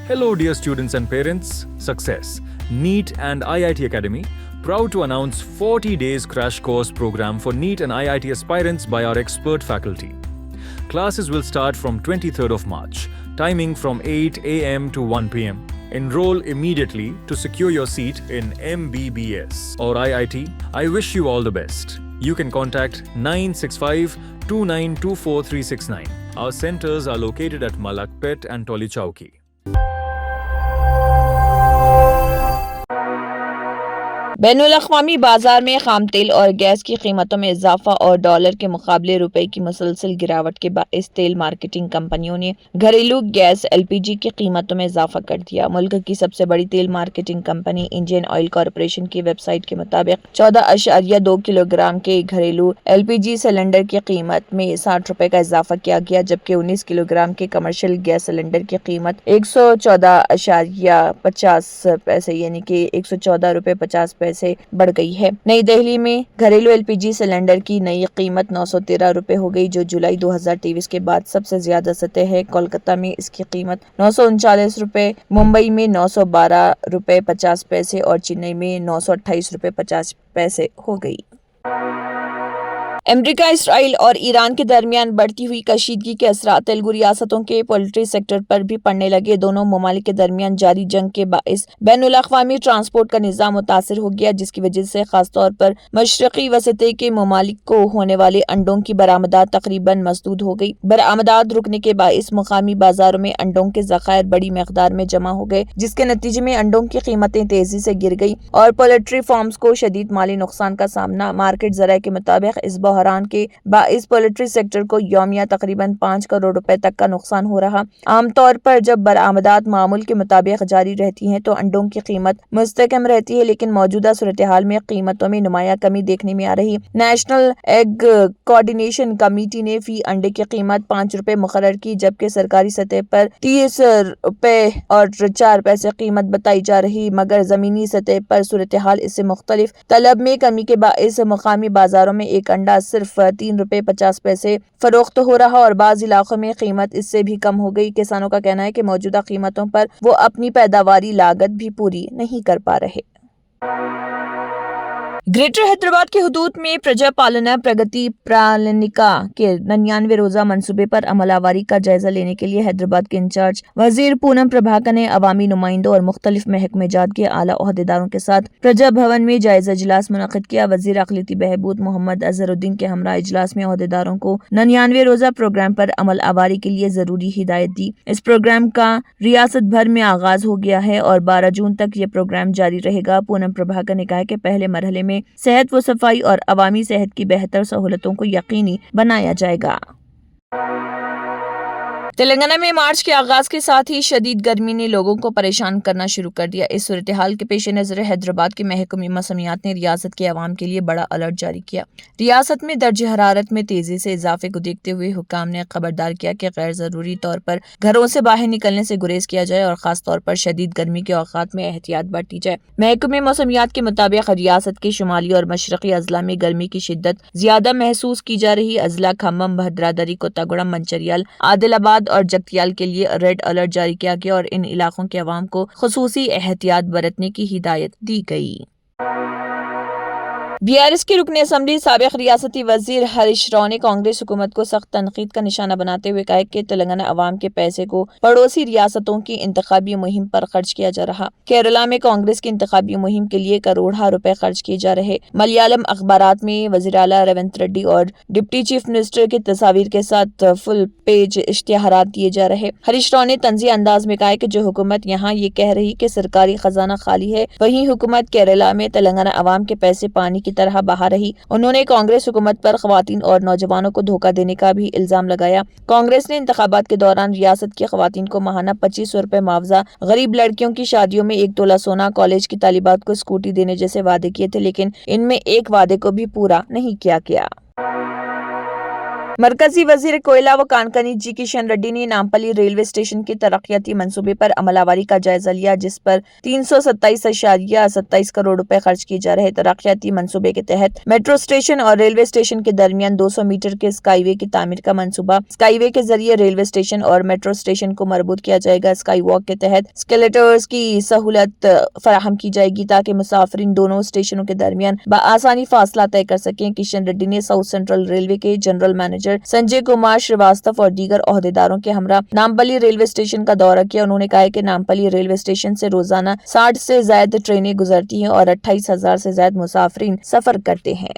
Hello, dear students and parents. Success. NEET and IIT Academy proud to announce 40 days crash course program for NEET and IIT aspirants by our expert faculty. Classes will start from 23rd of March, timing from 8 a.m. to 1 p.m. Enroll immediately to secure your seat in MBBS or IIT. I wish you all the best. You can contact 965 2924 369. Our centers are located at Malakpet and Toli Chowki. बैनुल अक़वामी बाजार में खाम तेल और gas की कीमतों में इजाफा और डॉलर के मुकाबले रुपए की मुसलसल गिरावट के बाइस तेल मार्केटिंग कंपनियों ने घरेलू गैस LPG की कीमतों में इजाफा कर दिया। मुल्क की सबसे बड़ी तेल marketing company Indian oil corporation की वेबसाइट के मुताबिक 14.2 किलोग्राम के घरेलू LPG सिलेंडर की कीमत में 60 रुपए का इजाफा किया गया, जबकि 19 किलोग्राम के कमर्शियल गैस सिलेंडर की कीमत 114.50 पैसे यानी कि 114 रुपए 50 पैसे से बढ़ गई है। नई दिल्ली में घरेलू LPG सिलेंडर की नई कीमत 913 रुपए हो गई, जो जुलाई 2023 के बाद सबसे ज्यादा सतह है। कोलकाता में इसकी कीमत 939 रुपए, मुंबई में 912 रुपए 50 पैसे और चेन्नई में 928 रुपए 50 पैसे हो गई। अमेरिका, इसराइल और ईरान के दरमियान बढ़ती हुई कशीदगी के असरात तेलुगु रियासतों के पोल्ट्री सेक्टर पर भी पड़ने लगे। दोनों ममालिक के दरमियान जारी जंग के बाइस बैनुल अक़वामी ट्रांसपोर्ट का निज़ाम मुतासिर हो गया, जिसकी वजह से खासतौर पर मशरक़ी वसते के ममालिक को होने वाले अंडों की बरामदात तकरीबन मसदूद हो गई। बरामदात रुकने के बाइस मुकामी बाजारों में अंडों के ज़खायर बड़ी मकदार में जमा हो गए, जिसके नतीजे में अंडों की कीमतें तेजी से गिर गई और पोल्ट्री फार्म्स को शदीद माली नुकसान का सामना। मार्केट ज़राए के मुताबिक इस बहरान के बाइस पोल्ट्री सेक्टर को यौमिया तकरीबन 5 करोड़ रुपए तक का नुकसान हो रहा। आमतौर पर जब बरामदात मामूल के मुताबिक जारी रहती हैं तो अंडों की कीमत मुस्तकम रहती है, लेकिन मौजूदा सूरत हाल में कीमतों में नुमाया कमी देखने में आ रही। नेशनल एग कोऑर्डिनेशन कमेटी ने फी अंडे की कीमत 5 रुपए मुकर्रर की, जबकि सरकारी सतह पर 30 रुपए और 4 पैसे कीमत बताई जा रही, मगर जमीनी सतह पर सूरत हाल इससे मुख्तलिफ। तलब में कमी के बाइस मुकामी बाजारों में एक अंडा सिर्फ 3 रुपए 50 पैसे फरोख्त हो रहा और बाज़ इलाकों में कीमत इससे भी कम हो गई। किसानों का कहना है कि मौजूदा कीमतों पर वो अपनी पैदावारी लागत भी पूरी नहीं कर पा रहे। ग्रेटर हैदराबाद के हुदूद में प्रजा पालना प्रगति प्रालिनिका के 99 रोजा मंसूबे पर अमलावरी का जायजा लेने के लिए हैदराबाद के इंचार्ज वजीर पूनम प्रभाकर ने अवामी नुमाइंदों और मुख्तलिफ महकमे जात के आला ओहदेदारों के साथ प्रजा भवन में जायजा इजलास मुनक़िद किया। वजीर अक़लियती बहबूद मोहम्मद अजहरुद्दीन के हमरा इजलास में ओहदेदारों को 99 रोजा प्रोग्राम पर अमल आवारी के लिए जरूरी हिदायत दी। इस प्रोग्राम का रियासत भर में आगाज हो गया है और 12 जून तक ये प्रोग्राम जारी रहेगा। पूनम प्रभाकर ने कहा कि पहले मरहले में सेहत व सफाई और अवामी सेहत की बेहतर सहूलतों को यकीनी बनाया जाएगा। तेलंगाना में मार्च के आगाज के साथ ही शदीद गर्मी ने लोगों को परेशान करना शुरू कर दिया। इस सूरत हाल के पेश नजर हैदराबाद के महकमे मौसमियात ने रियासत के अवाम के लिए बड़ा अलर्ट जारी किया। रियासत में दर्ज हरारत में तेजी से इजाफे को देखते हुए हुकाम ने खबरदार किया कि गैर जरूरी तौर पर घरों से बाहर निकलने से गुरेज किया जाए और खास तौर पर शदीद गर्मी के औकात में एहतियात बरती जाए। महकमे मौसमियात के मुताबिक रियासत के शुमाली और मशरकी अजला में गर्मी की शिद्दत ज्यादा महसूस की जा रही। अजला खम्मम, भद्रादरी, कोत्तागुड़म, मंचरियाल, आदिलाबाद और जगतियाल के लिए रेड अलर्ट जारी किया गया और इन इलाकों के अवाम को खुसूसी एहतियात बरतने की हिदायत दी गई। BRS के रुकन असम्बली साबिक रियासती वजीर हरीश राव ने कांग्रेस हुकूमत को सख्त तनकीद का निशाना बनाते हुए कहा कि तेलंगाना अवाम के पैसे को पड़ोसी रियासतों की इंतखाबी मुहिम पर खर्च किया जा रहा। केरला में कांग्रेस की इंतखाबी मुहिम के लिए करोड़ों रुपए खर्च किए जा रहे। मलयालम अखबारात में वजीर आला रेवंत रेड्डी और डिप्टी चीफ मिनिस्टर की तस्वीर के साथ फुल पेज इश्तिहारात दिए जा रहे। हरीश राव ने तंज़िया अंदाज में कहा कि जो हुकूमत यहाँ ये कह रही कि सरकारी खजाना खाली है, वहीं हुकूमत केरला में तेलंगाना अवाम के पैसे पानी की तरह बहा रही। उन्होंने कांग्रेस हुकूमत पर खवातीन और नौजवानों को धोखा देने का भी इल्जाम लगाया। कांग्रेस ने इंतखाबात के दौरान रियासत की खवातीन को माहाना 2500 रुपए मुआवजा, गरीब लड़कियों की शादियों में 1 तोला सोना, कॉलेज की तालिबात को स्कूटी देने जैसे वादे किए थे, लेकिन इनमें एक वादे को भी पूरा नहीं किया गया। مرکزی وزیر کوئلہ و کانکنی جی کشن ریڈی نے نامپلی ریلوے اسٹیشن کے ترقیاتی منصوبے پر عمل آوری کا جائزہ لیا، جس پر 327.27 کروڑ روپے خرچ کیے جا رہے۔ ترقیاتی منصوبے کے تحت میٹرو اسٹیشن اور ریلوے اسٹیشن کے درمیان 200 میٹر کے اسکائی وے کی تعمیر کا منصوبہ۔ اسکائی وے کے ذریعے ریلوے اسٹیشن اور میٹرو اسٹیشن کو مربوط کیا جائے گا۔ اسکائی واک کے تحت اسکیلیٹرز کی سہولت فراہم کی جائے گی تاکہ مسافرین دونوں اسٹیشنوں کے درمیان بآسانی فاصلہ طے کر سکیں۔ کشن ریڈی نے ساؤتھ سینٹرل ریلوے کے جنرل مینیجر سنجے کمار شریواستو اور دیگر عہدیداروں کے ہمراہ نامپلی ریلوے اسٹیشن کا دورہ کیا۔ انہوں نے کہا کہ نامپلی ریلوے اسٹیشن سے روزانہ 60 سے زائد ٹرینیں گزرتی ہیں اور 28,000 سے زائد مسافرین سفر کرتے ہیں۔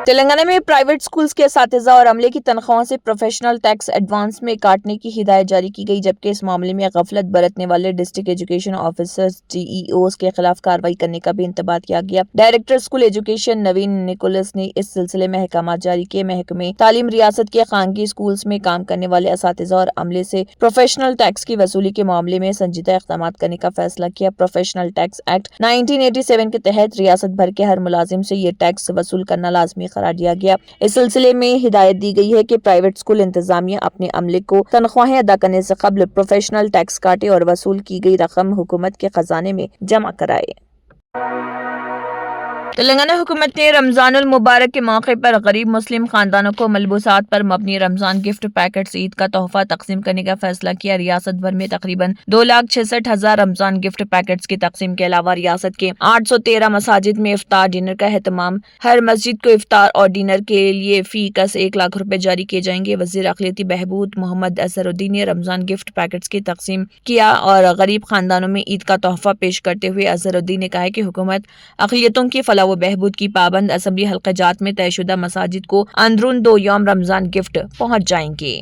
تلنگانہ میں پرائیویٹ سکولز کے اساتذہ اور عملے کی تنخواہوں سے پروفیشنل ٹیکس ایڈوانس میں کاٹنے کی ہدایت جاری کی گئی، جبکہ اس معاملے میں غفلت برتنے والے ڈسٹرکٹ ایجوکیشن آفیسرز (DEOs) کے خلاف کارروائی کرنے کا بھی انتباہ کیا گیا۔ Director school education Naveen Nicholas نے اس سلسلے میں احکامات جاری کیے۔ محکمہ تعلیم ریاست کے خانگی اسکولز میں کام کرنے والے اساتذہ اور عملے سے پروفیشنل ٹیکس کی وصولی کے معاملے میں سنجیدہ اقدامات کرنے کا فیصلہ کیا۔ پروفیشنل ٹیکس ایکٹ 1987 کے تحت ریاست بھر کے ہر ملازم سے یہ ٹیکس وصول کرنا لازمی قرار دیا گیا۔ اس سلسلے میں ہدایت دی گئی ہے کہ پرائیویٹ اسکول انتظامیہ اپنے عملے کو تنخواہیں ادا کرنے سے قبل پروفیشنل ٹیکس کاٹے اور وصول کی گئی رقم حکومت کے خزانے میں جمع کرائے۔ تلنگانہ حکومت نے رمضان المبارک کے موقع پر غریب مسلم خاندانوں کو ملبوسات پر مبنی رمضان گفٹ پیکٹس عید کا تحفہ تقسیم کرنے کا فیصلہ کیا۔ ریاست بھر میں تقریباً 2,66,000 رمضان گفٹ پیکٹس کی تقسیم کے علاوہ ریاست کے 813 مساجد میں افطار ڈنر کا اہتمام۔ ہر مسجد کو افطار اور ڈنر کے لیے فی کس 1 لاکھ روپے جاری کیے جائیں گے۔ وزیر اقلیتی بہبود محمد اظہر الدین نے رمضان گفٹ پیکٹس کی تقسیم کیا اور غریب خاندانوں میں عید کا تحفہ پیش کرتے ہوئے اظہر الدین نے کہا کہ حکومت اقلیتوں کی فلاح و بہبود کی پابند اسمبلی حلقہ جات میں طے شدہ مساجد کو اندرون 2 یوم رمضان گفٹ پہنچ جائیں گے۔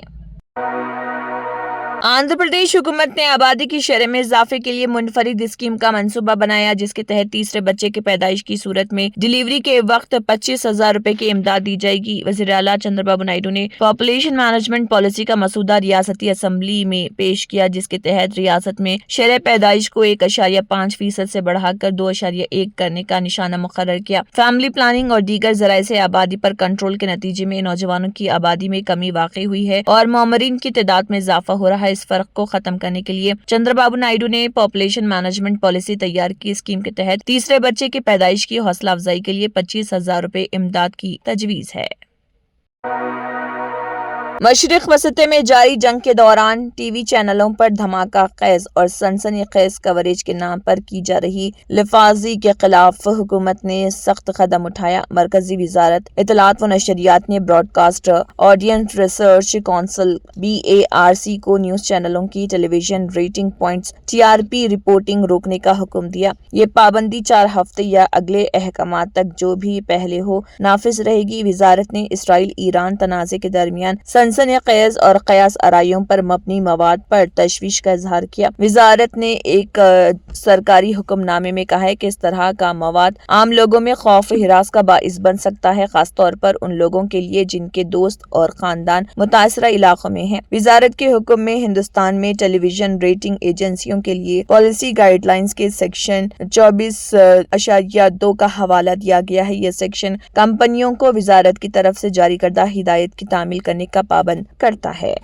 آندھرا پردیش حکومت نے آبادی کی شرح میں اضافے کے لیے منفرد اسکیم کا منصوبہ بنایا، جس کے تحت تیسرے بچے کی پیدائش کی صورت میں ڈیلیوری کے وقت 25,000 روپے کی امداد دی جائے گی۔ وزیر اعلیٰ چندر بابو نائیڈو نے پاپولیشن مینجمنٹ پالیسی کا مسودہ ریاستی اسمبلی میں پیش کیا، جس کے تحت ریاست میں شرح پیدائش کو 1.5% سے بڑھا کر 2.1 کرنے کا نشانہ مقرر کیا۔ فیملی پلاننگ اور دیگر ذرائع سے آبادی پر کنٹرول کے نتیجے میں نوجوانوں کی آبادی میں کمی واقع ہوئی ہے اور معمرین کی تعداد میں اضافہ ہو رہا ہے۔ اس فرق کو ختم کرنے کے لیے چندر بابو نائیڈو نے پاپولیشن مینجمنٹ پالیسی تیار کی۔ اسکیم کے تحت تیسرے بچے کی پیدائش کی حوصلہ افزائی کے لیے 25,000 روپے امداد کی تجویز ہے۔ مشرق وسطی میں جاری جنگ کے دوران ٹی وی چینلوں پر دھماکہ خیز اور سنسنی خیز کوریج کے نام پر کی جا رہی لفاظی کے خلاف حکومت نے سخت قدم اٹھایا۔ مرکزی وزارت اطلاعات و نشریات نے broadcast audience research council BARC کو نیوز چینلوں کی television rating points TRP reporting روکنے کا حکم دیا۔ یہ پابندی 4 ہفتے یا اگلے احکامات تک جو بھی پہلے ہو نافذ رہے گی۔ وزارت نے اسرائیل ایران تنازع کے درمیان سنسنی خیز اور قیاس آرائیوں پر مبنی مواد پر تشویش کا اظہار کیا۔ وزارت نے ایک سرکاری حکم نامے میں کہا ہے کہ اس طرح کا مواد عام لوگوں میں خوف و ہراس کا باعث بن سکتا ہے، خاص طور پر ان لوگوں کے لیے جن کے دوست اور خاندان متاثرہ علاقوں میں ہیں۔ وزارت کے حکم میں ہندوستان میں ٹیلی ویژن ریٹنگ ایجنسیوں کے لیے پالیسی گائیڈ لائنز کے سیکشن 24.2 کا حوالہ دیا گیا ہے۔ یہ سیکشن کمپنیوں کو وزارت کی طرف سے جاری کردہ ہدایت کی تعمیل کرنے کا پابند کرتا ہے۔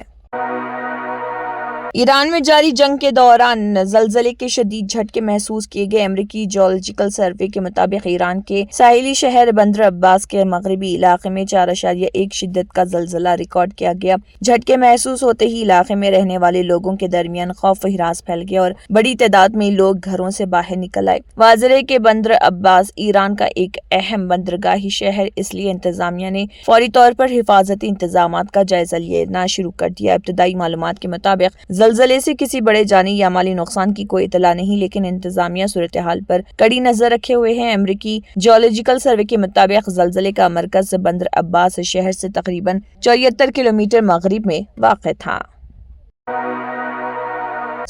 ایران میں جاری جنگ کے دوران زلزلے کے شدید جھٹکے محسوس کیے گئے۔ امریکی جیولوجیکل سروے کے مطابق ایران کے ساحلی شہر بندر عباس کے مغربی علاقے میں 4.1 شدت کا زلزلہ ریکارڈ کیا گیا۔ جھٹکے محسوس ہوتے ہی علاقے میں رہنے والے لوگوں کے درمیان خوف و ہراس پھیل گیا اور بڑی تعداد میں لوگ گھروں سے باہر نکل آئے۔ واضح ہے کہ بندر عباس ایران کا ایک اہم بندرگاہی شہر، اس لیے انتظامیہ نے فوری طور پر حفاظتی انتظامات کا جائزہ لینا شروع کر دیا۔ ابتدائی معلومات کے مطابق زلزلے سے کسی بڑے جانی یا مالی نقصان کی کوئی اطلاع نہیں، لیکن انتظامیہ صورتحال پر کڑی نظر رکھے ہوئے ہیں۔ امریکی جیولوجیکل سروے کے مطابق زلزلے کا مرکز بندر عباس شہر سے تقریباً 74 کلومیٹر مغرب میں واقع تھا۔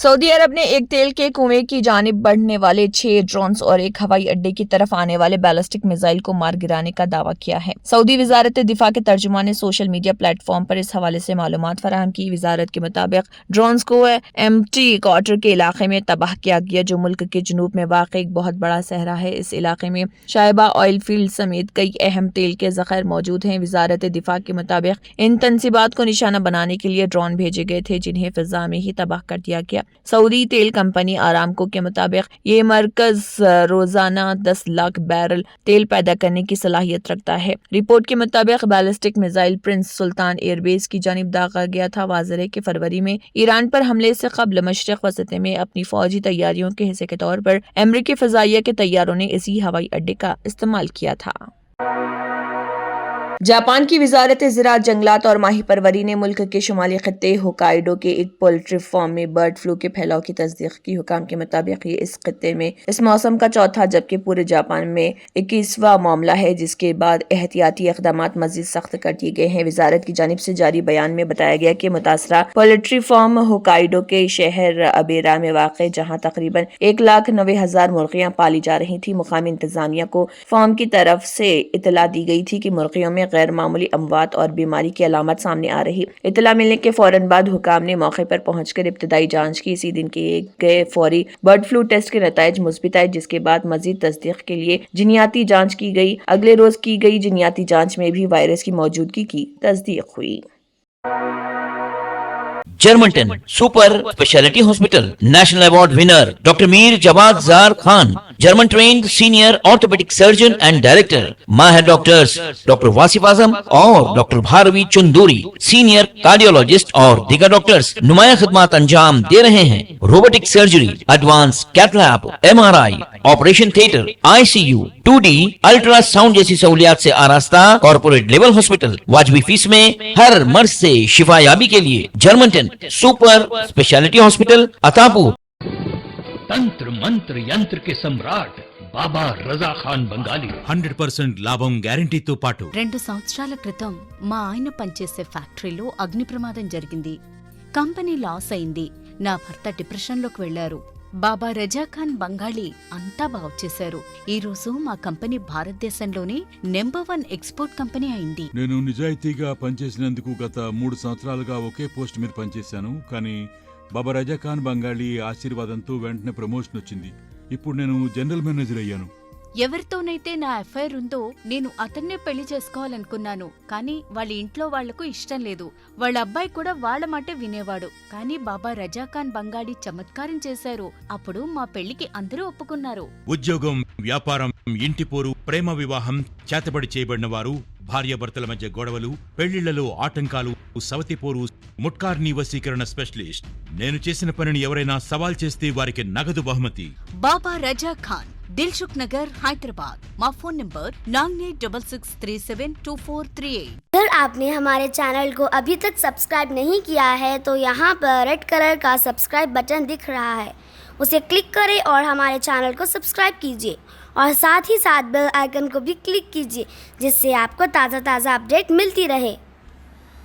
सऊदी अरब ने एक तेल के कुएं की जानिब बढ़ने वाले 6 ड्रोन्स और एक हवाई अड्डे की तरफ आने वाले बैलिस्टिक मिसाइल को मार गिराने का दावा किया है। सऊदी वजारत दिफा के तर्जुमान ने सोशल मीडिया प्लेटफॉर्म पर इस हवाले से मालूमात फराहम की। वजारत के मुताबिक ड्रोन्स को एम्प्टी क्वार्टर के इलाके में तबाह किया गया, जो मुल्क के जनूब में वाक़ एक बहुत बड़ा सहरा है। इस इलाके में शायबा ऑयल फील्ड समेत कई अहम तेल के ज़ख़ायर मौजूद हैं। वजारत दिफा के मुताबिक इन तनसीबात को निशाना बनाने के लिए ड्रोन भेजे गए थे, जिन्हें फिजा में ही तबाह कर दिया गया। सऊदी तेल कंपनी आरामको के मुताबिक ये मरकज रोजाना 10 लाख बैरल तेल पैदा करने की सलाहियत रखता है। रिपोर्ट के मुताबिक बैलिस्टिक मिसाइल प्रिंस सुल्तान एयरबेस की जानिब दागा गया था। वाज़ेह है कि फरवरी में ईरान पर हमले से कबल मशरिक़ वसत में अपनी फौजी तैयारियों के हिस्से के तौर पर अमरीकी फ़ज़ाइया के तैयारों ने इसी हवाई अड्डे का इस्तेमाल किया था। जापान की वजारत ज़राअत, जंगलात और माही परवरी ने मुल्क के शुमाली खत्ते होकाइडो के एक पोल्ट्री फार्म में बर्ड फ्लू के फैलाव की तस्दीक की। हुकाम के मुताबिक ये इस खत्ते में इस मौसम का चौथा जबकि पूरे जापान में 21वां मामला है, जिसके बाद एहतियाती इक़दामात मज़ीद सख्त कर दिए गए हैं। वजारत की जानिब से जारी बयान में बताया गया कि मुतासरा पोल्ट्री फार्म होकाइडो के शहर अबेरा में वाक़, जहाँ तकरीबन 1,90,000 मुर्गियाँ पाली जा रही थी। मुकामी इंतजामिया को फार्म की तरफ से इतला दी गई थी कि मुर्गियों में गैर मामूली अमवात और बीमारी की अलामत सामने आ रही। इतला मिलने के फौरन बाद हुकाम ने मौके पर पहुंचकर इब्तदाई जांच की। इसी दिन किए गए फौरी बर्ड फ्लू टेस्ट के नताइज मुस्बित आए, जिसके बाद मजीद तस्दीक के लिए जिनियाती जांच की गई। अगले रोज की गई जिनियाती जांच में भी वायरस की मौजूदगी की तस्दीक हुई। Germanton super speciality hospital national award winner doctor Mir Jawad Jar Khan, German trained senior orthopaedic surgeon and director, माहिर डॉक्टर्स डॉक्टर वासिफ आजम और doctor Bharavi Chunduri, senior cardiologist और दीगर डॉक्टर्स नुमाया खिदमत अंजाम दे रहे हैं। Robotic surgery, advance cath lab, MRI, operation theatre, ICU, 2D ultrasound जैसी सहूलियात से आरास्ता कॉर्पोरेट लेवल हॉस्पिटल। वाजबी फीस में हर मर्ज से शिफायाबी के लिए Germanton super speciality hospital Attapur. तंत्र मंत्र यंत्र के सम्राट బాబా రజా ఖాన్ బంగాలి 100% లాభం గ్యారెంటీతో పాటు 2 సంవత్సరాల క్రితం మా ఆయన పనిచేసే ఫ్యాక్టరీలో అగ్ని ప్రమాదం జరిగింది. కంపెనీ లాస్ అయింది. నా భర్త డిప్రెషన్లోకి వెళ్లారు. బాబా రజా ఖాన్ బంగాళీ అంతా బాగు చేశారు. ఈ రోజు మా కంపెనీ భారతదేశంలోనే నెంబర్ 1 ఎక్స్పోర్ట్ కంపెనీ అయింది. నేను నిజాయితీగా పనిచేసినందుకు గత 3 సంవత్సరాలుగా ఒకే పోస్ట్ మీద పనిచేశాను. కానీ బాబా రజా ఖాన్ బంగాళీ ఆశీర్వాదంతో వెంటనే ప్రమోషన్ వచ్చింది. ఇప్పుడు నేను జనరల్ మేనేజర్ అయ్యాను. ఎవరితోనైతే నా అఫైర్ ఉందో నేను అతన్నే పెళ్లి చేసుకోవాలనుకున్నాను. కానీ వాళ్ళ ఇంట్లో వాళ్లకు ఇష్టం లేదు. వాళ్ళ అబ్బాయి కూడా వాళ్ళ మాటే వినేవాడు. కానీ బాబా రజా ఖాన్ బంగాళీ చమత్కారం చేశారు. అప్పుడు మా పెళ్లికి అందరూ ఒప్పుకున్నారు. ఉద్యోగం, వ్యాపారం, ఇంటి పోరు, ప్రేమ వివాహం, చేతబడి చేయబడిన వారు, భార్యాభర్తల మధ్య గొడవలు, పెళ్లిళ్లలో ఆటంకాలు, సవతిపోరు, ముట్కార్నీ వశీకరణ స్పెషలిస్ట్. నేను చేసిన పనిని ఎవరైనా సవాల్ చేస్తే వారికి నగదు బహుమతి. బాబా రజా ఖాన్, दिलसुख नगर, हैदराबाद। माँ फोन नंबर 9866372438। अगर आपने हमारे चैनल को अभी तक सब्सक्राइब नहीं किया है तो यहाँ पर रेड कलर का सब्सक्राइब बटन दिख रहा है, उसे क्लिक करें और हमारे चैनल को सब्सक्राइब कीजिए और साथ ही साथ बेल आइकन को भी क्लिक कीजिए, जिससे आपको ताज़ा अपडेट मिलती रहे।